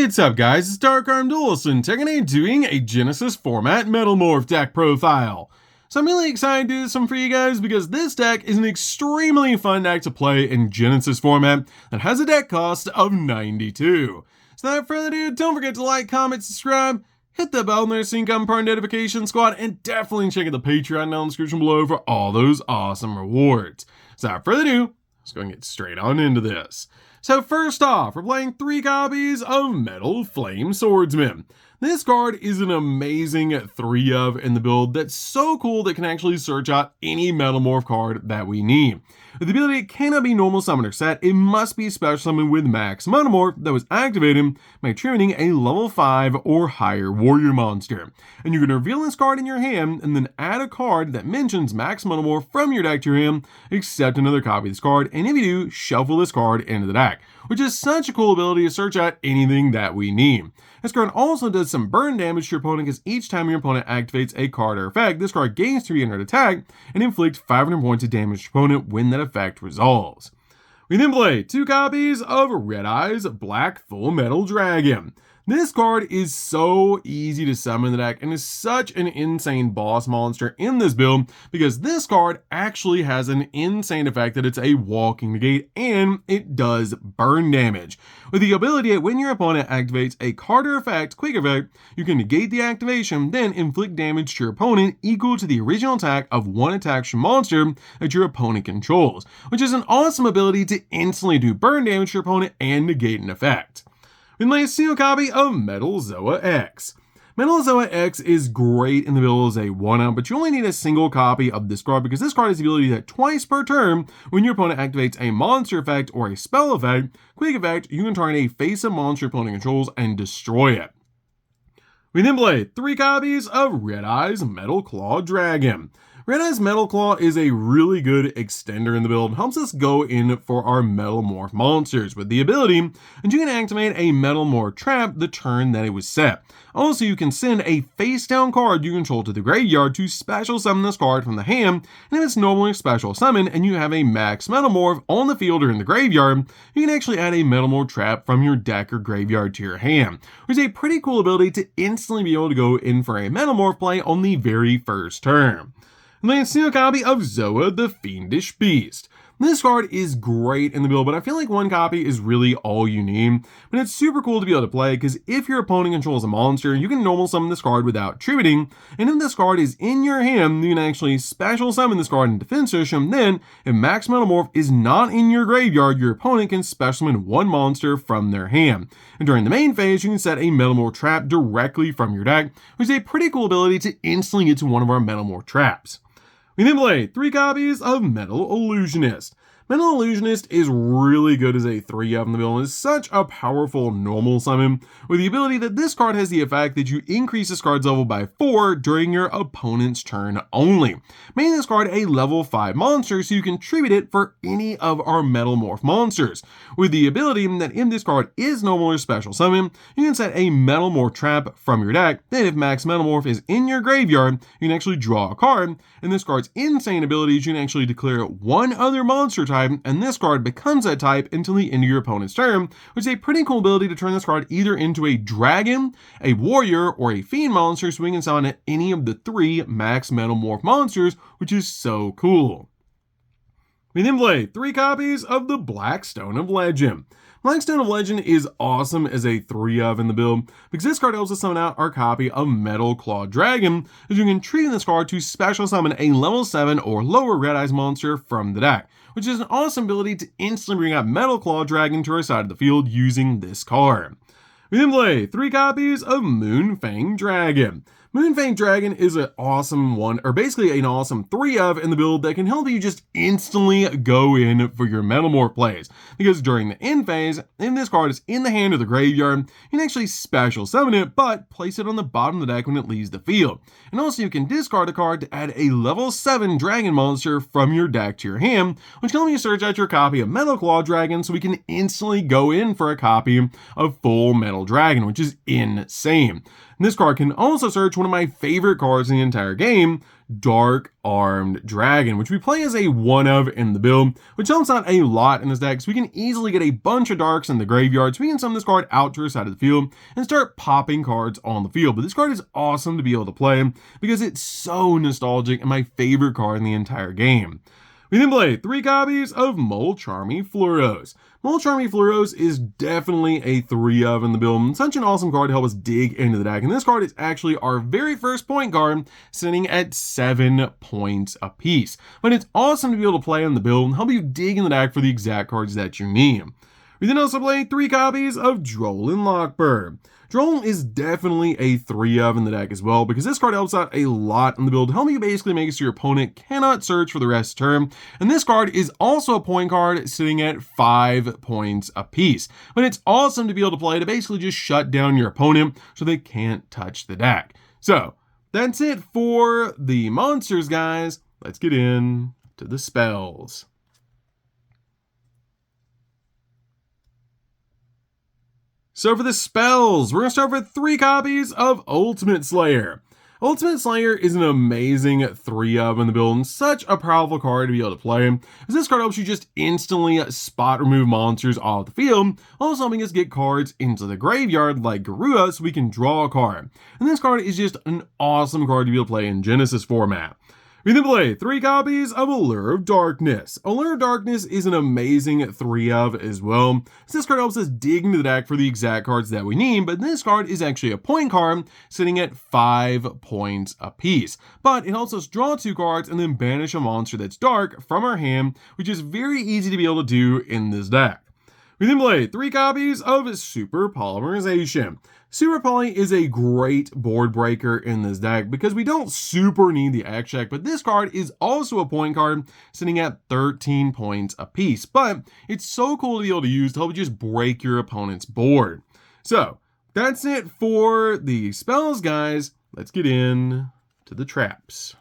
What's up guys, it's DarkArmedDuelist and today doing a Genesys format Metalmorph deck profile. So I'm really excited to do this one for you guys because this deck is an extremely fun deck to play in Genesys format that has a deck cost of 92. So without further ado, don't forget to like, comment, subscribe, hit the bell there so you can become part of the notification squad, and definitely check out the Patreon down in the description below for all those awesome rewards. So without further ado, let's go and get straight on into this. So first off, we're playing 3 copies of Metal Flame Swordsman. This card is an amazing 3 of in the build that's so cool that can actually search out any Metalmorph card that we need. With the ability it cannot be normal summon or set, it must be special summon with max Metalmorph that was activated by triggering a level 5 or higher warrior monster. And you can reveal this card in your hand and then add a card that mentions max Metalmorph from your deck to your hand, except another copy of this card, and if you do, shuffle this card into the deck, which is such a cool ability to search out anything that we need. This card also does some burn damage to your opponent because each time your opponent activates a card or effect, this card gains 300 attack and inflicts 500 points of damage to your opponent when that effect resolves. We then play 2 copies of Red Eyes Black Full Metal Dragon. This card is so easy to summon in the deck and is such an insane boss monster in this build because this card actually has an insane effect that it's a walking negate and it does burn damage. With the ability that when your opponent activates a card or effect, quick effect, you can negate the activation, then inflict damage to your opponent equal to the original attack of one attack monster that your opponent controls, which is an awesome ability to instantly do burn damage to your opponent and negate an effect. We play a single copy of Metal Zoa X. Metal Zoa X is great in the build as a 1-up, but you only need a single copy of this card because this card has the ability that twice per turn, when your opponent activates a monster effect or a spell effect, quick effect, you can target a face-up monster your opponent controls and destroy it. We then play 3 copies of Red Eyes Metal Claw Dragon. Red Eyes Metal Claw is a really good extender in the build and helps us go in for our Metalmorph monsters with the ability that you can activate a Metalmorph trap the turn that it was set. Also, you can send a face-down card you control to the graveyard to special summon this card from the hand, and if it's normally special summon and you have a max Metalmorph on the field or in the graveyard, you can actually add a Metalmorph trap from your deck or graveyard to your hand, which is a pretty cool ability to instantly be able to go in for a Metalmorph play on the very first turn. And then a single copy of Zoa the Fiendish Beast. This card is great in the build, but I feel like 1 copy is really all you need. But it's super cool to be able to play because if your opponent controls a monster, you can normal summon this card without tributing. And if this card is in your hand, you can actually special summon this card in defense position. Then, if Max Metalmorph is not in your graveyard, your opponent can special summon 1 monster from their hand. And during the main phase, you can set a Metalmorph trap directly from your deck, which is a pretty cool ability to instantly get to one of our Metalmorph traps. We then play 3 copies of Metal Illusionist. Metal Illusionist is really good as a 3-of in the build and is such a powerful normal summon with the ability that this card has the effect that you increase this card's level by 4 during your opponent's turn only, making this card a level 5 monster so you can tribute it for any of our Metalmorph monsters, with the ability that if this card is normal or special summon, you can set a Metalmorph trap from your deck, then if Max Metalmorph is in your graveyard, you can actually draw a card, and this card's insane ability is you can actually declare 1 other monster type, and this card becomes that type until the end of your opponent's turn, which is a pretty cool ability to turn this card either into a dragon, a warrior, or a fiend monster so we can summon any of the 3 max Metalmorph monsters, which is so cool. We then play 3 copies of the Black Stone of Legend. Black Stone of Legend is awesome as a 3-of in the build because this card helps us summon out our copy of Metal Claw Dragon, as you can trigger this card to special summon a level 7 or lower Red Eyes monster from the deck, which is an awesome ability to instantly bring out Metal Claw Dragon to our side of the field using this card. We then play 3 copies of Moonfang Dragon. Moonfang Dragon is an awesome one, or basically an awesome 3-of in the build that can help you just instantly go in for your Metalmorph plays. Because during the end phase, if this card is in the hand or the graveyard, you can actually special summon it, but place it on the bottom of the deck when it leaves the field. And also you can discard a card to add a level 7 dragon monster from your deck to your hand, which can help you search out your copy of Metal Claw Dragon so we can instantly go in for a copy of Full Metal Dragon, which is insane. And this card can also search one of my favorite cards in the entire game, Dark-Armed Dragon, which we play as a 1-of in the build, which helps out a lot in this deck, so we can easily get a bunch of darks in the graveyard, so we can summon this card out to our side of the field and start popping cards on the field. But this card is awesome to be able to play because it's so nostalgic and my favorite card in the entire game. We then play 3 copies of Molcharmy Fluros. Molcharmy Fluros is definitely a 3-of in the build. Such an awesome card to help us dig into the deck. And this card is actually our very first point card, sitting at 7 points apiece. But it's awesome to be able to play on the build and help you dig in the deck for the exact cards that you need. We then also play 3 copies of Droll Lockbird. Droll is definitely a 3-of in the deck as well, because this card helps out a lot in the build, helping you basically make it so your opponent cannot search for the rest of the turn. And this card is also a point card sitting at 5 points apiece. But it's awesome to be able to play to basically just shut down your opponent so they can't touch the deck. So that's it for the monsters, guys. Let's get in to the spells. So for the spells, we're going to start with 3 copies of Ultimate Slayer. Ultimate Slayer is an amazing 3-of in the build and such a powerful card to be able to play, as this card helps you just instantly spot remove monsters off the field, also helping us get cards into the graveyard like Garrigus so we can draw a card. And this card is just an awesome card to be able to play in Genesis format. We then play 3 copies of Allure of Darkness. Allure of Darkness is an amazing 3-of as well. So this card helps us dig into the deck for the exact cards that we need, but this card is actually a point card sitting at 5 points apiece. But it helps us draw 2 cards and then banish a monster that's dark from our hand, which is very easy to be able to do in this deck. We then play 3 copies of Super Polymerization. Super Poly is a great board breaker in this deck because we don't super need the X check, but this card is also a point card sitting at 13 points apiece. But it's so cool to be able to use to help you just break your opponent's board. So that's it for the spells, guys. Let's get in to the traps.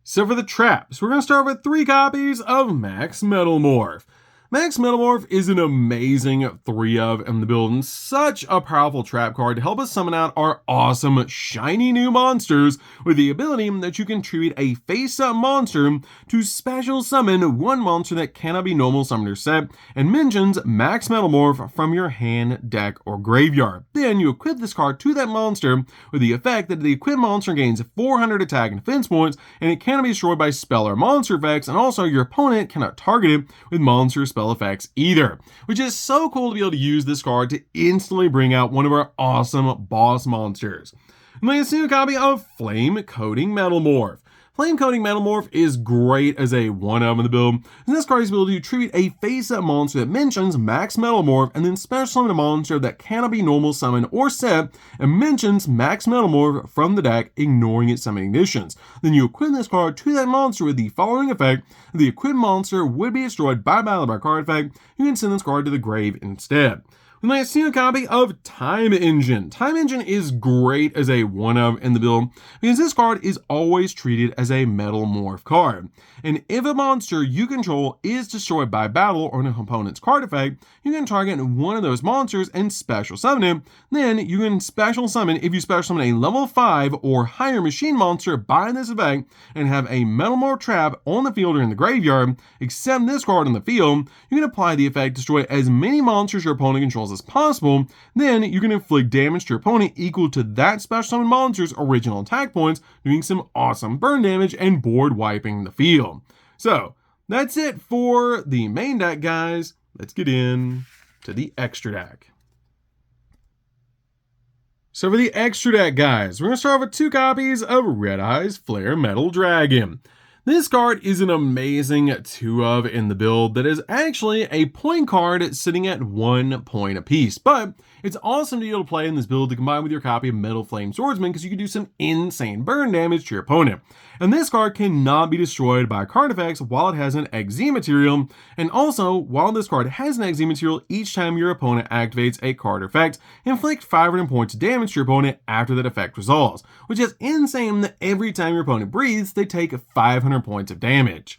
So for the traps, we're going to start with 3 copies of Max Metalmorph. Max Metalmorph is an amazing 3-of in the build and such a powerful trap card to help us summon out our awesome shiny new monsters with the ability that you can treat a face-up monster to special summon one monster that cannot be normal summoned or set and mentions Max Metalmorph from your hand, deck, or graveyard. Then you equip this card to that monster with the effect that the equipped monster gains 400 attack and defense points and it cannot be destroyed by spell or monster effects, and also your opponent cannot target it with monster spell effects either, which is so cool to be able to use this card to instantly bring out one of our awesome boss monsters. And then a single copy of Flame Coating Metalmorph. Flame Coating Metalmorph is great as a 1-of in the build, and this card is able to treat a face-up monster that mentions Max Metalmorph and then special summon a monster that cannot be normal summoned or set and mentions Max Metalmorph from the deck, ignoring its summoning conditions. Then you equip this card to that monster with the following effect: the equipped monster would be destroyed by battle by card effect. You can send this card to the grave instead. We might see a copy of Time Engine. Time Engine is great as a 1-of in the build because this card is always treated as a Metalmorph card. And if a monster you control is destroyed by battle or an opponent's card effect, you can target one of those monsters and special summon it. Then you can special summon if you special summon a level 5 or higher machine monster by this effect and have a Metalmorph trap on the field or in the graveyard, except this card on the field. You can apply the effect, destroy as many monsters your opponent controls as possible. Then you can inflict damage to your opponent equal to that special summon monster's original attack points, doing some awesome burn damage and board wiping the field. So that's it for the main deck, guys. Let's get in to the extra deck. So for the extra deck, guys, we're going to start with 2 copies of Red Eyes Flare Metal Dragon. This card is an amazing 2-of in the build that is actually a point card sitting at 1 point apiece, but it's awesome to be able to play in this build to combine with your copy of Metal Flame Swordsman because you can do some insane burn damage to your opponent. And this card cannot be destroyed by card effects while it has an XZ material, and also while this card has an XZ material, each time your opponent activates a card effect, inflict 500 points of damage to your opponent after that effect resolves, which is insane that every time your opponent breathes, they take 500 points of damage.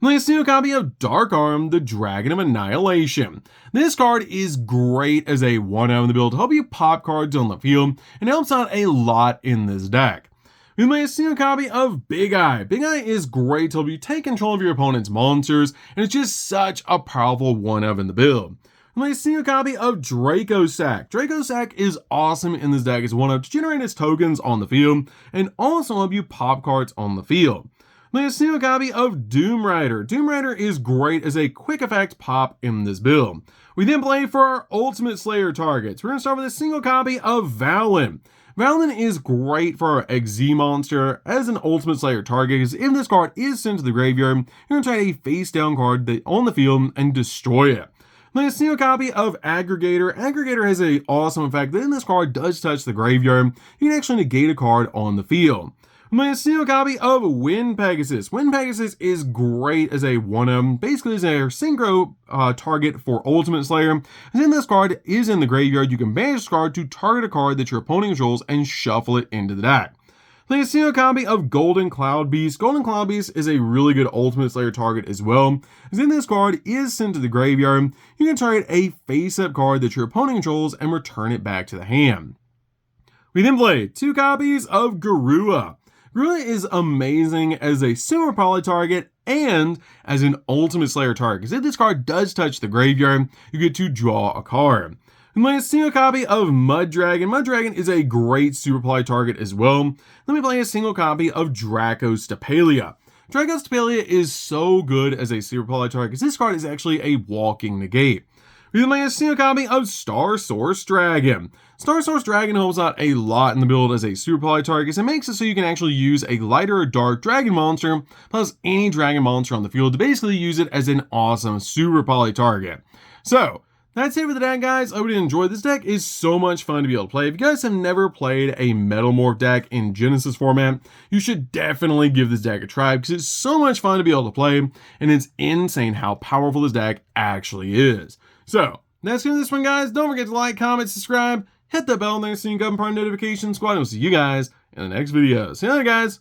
And then a single copy of Dark the Dragon of Annihilation. This card is great as a 1-of in the build to help you pop cards on the field and helps out a lot in this deck. We made a single copy of Big Eye. Big Eye is great to help you take control of your opponent's monsters, and it's just such a powerful 1-of in the build. We made a single copy of Draco Sack. Draco Sack is awesome in this deck as 1-of to generate its tokens on the field, and also help you pop cards on the field. We made a single copy of Doom Rider. Doom Rider is great as a quick effect pop in this build. We then play for our Ultimate Slayer targets. We're going to start with a single copy of Valen. Valen is great for our XZ monster as an Ultimate Slayer target, because if this card is sent to the graveyard, you're going to try a face down card on the field and destroy it. Then a single copy of Aggregator. Aggregator has an awesome effect that if this card does touch the graveyard, you can actually negate a card on the field. Then a single copy of Wind Pegasus. Wind Pegasus is great as a 1-of, basically as a synchro target for Ultimate Slayer. As in this card is in the graveyard, you can banish this card to target a card that your opponent controls and shuffle it into the deck. Then a single copy of Golden Cloud Beast. Golden Cloud Beast is a really good Ultimate Slayer target as well. As in this card is sent to the graveyard, you can target a face-up card that your opponent controls and return it back to the hand. We then play 2 copies of Garua. Garua is amazing as a super poly target and as an Ultimate Slayer target, because if this card does touch the graveyard, you get to draw a card. And play a single copy of Mud Dragon. Mud Dragon is a great super poly target as well. Then we play a single copy of Dracostapelia. Dracostapelia is so good as a super poly target, because this card is actually a walking negate. We then play a single copy of Star Source Dragon. Star Source Dragon helps out a lot in the build as a super poly target, because it makes it so you can actually use a lighter or dark dragon monster plus any dragon monster on the field to basically use it as an awesome super poly target. So that's it for the deck, guys. I hope you enjoyed. This deck is so much fun to be able to play. If you guys have never played a Metalmorph deck in Genesys format, you should definitely give this deck a try, because it's so much fun to be able to play, and it's insane how powerful this deck actually is. So that's it for this one, guys. Don't forget to like, comment, subscribe, hit the bell there so you can become part of the notification squad, and we'll see you guys in the next video. See you later, guys.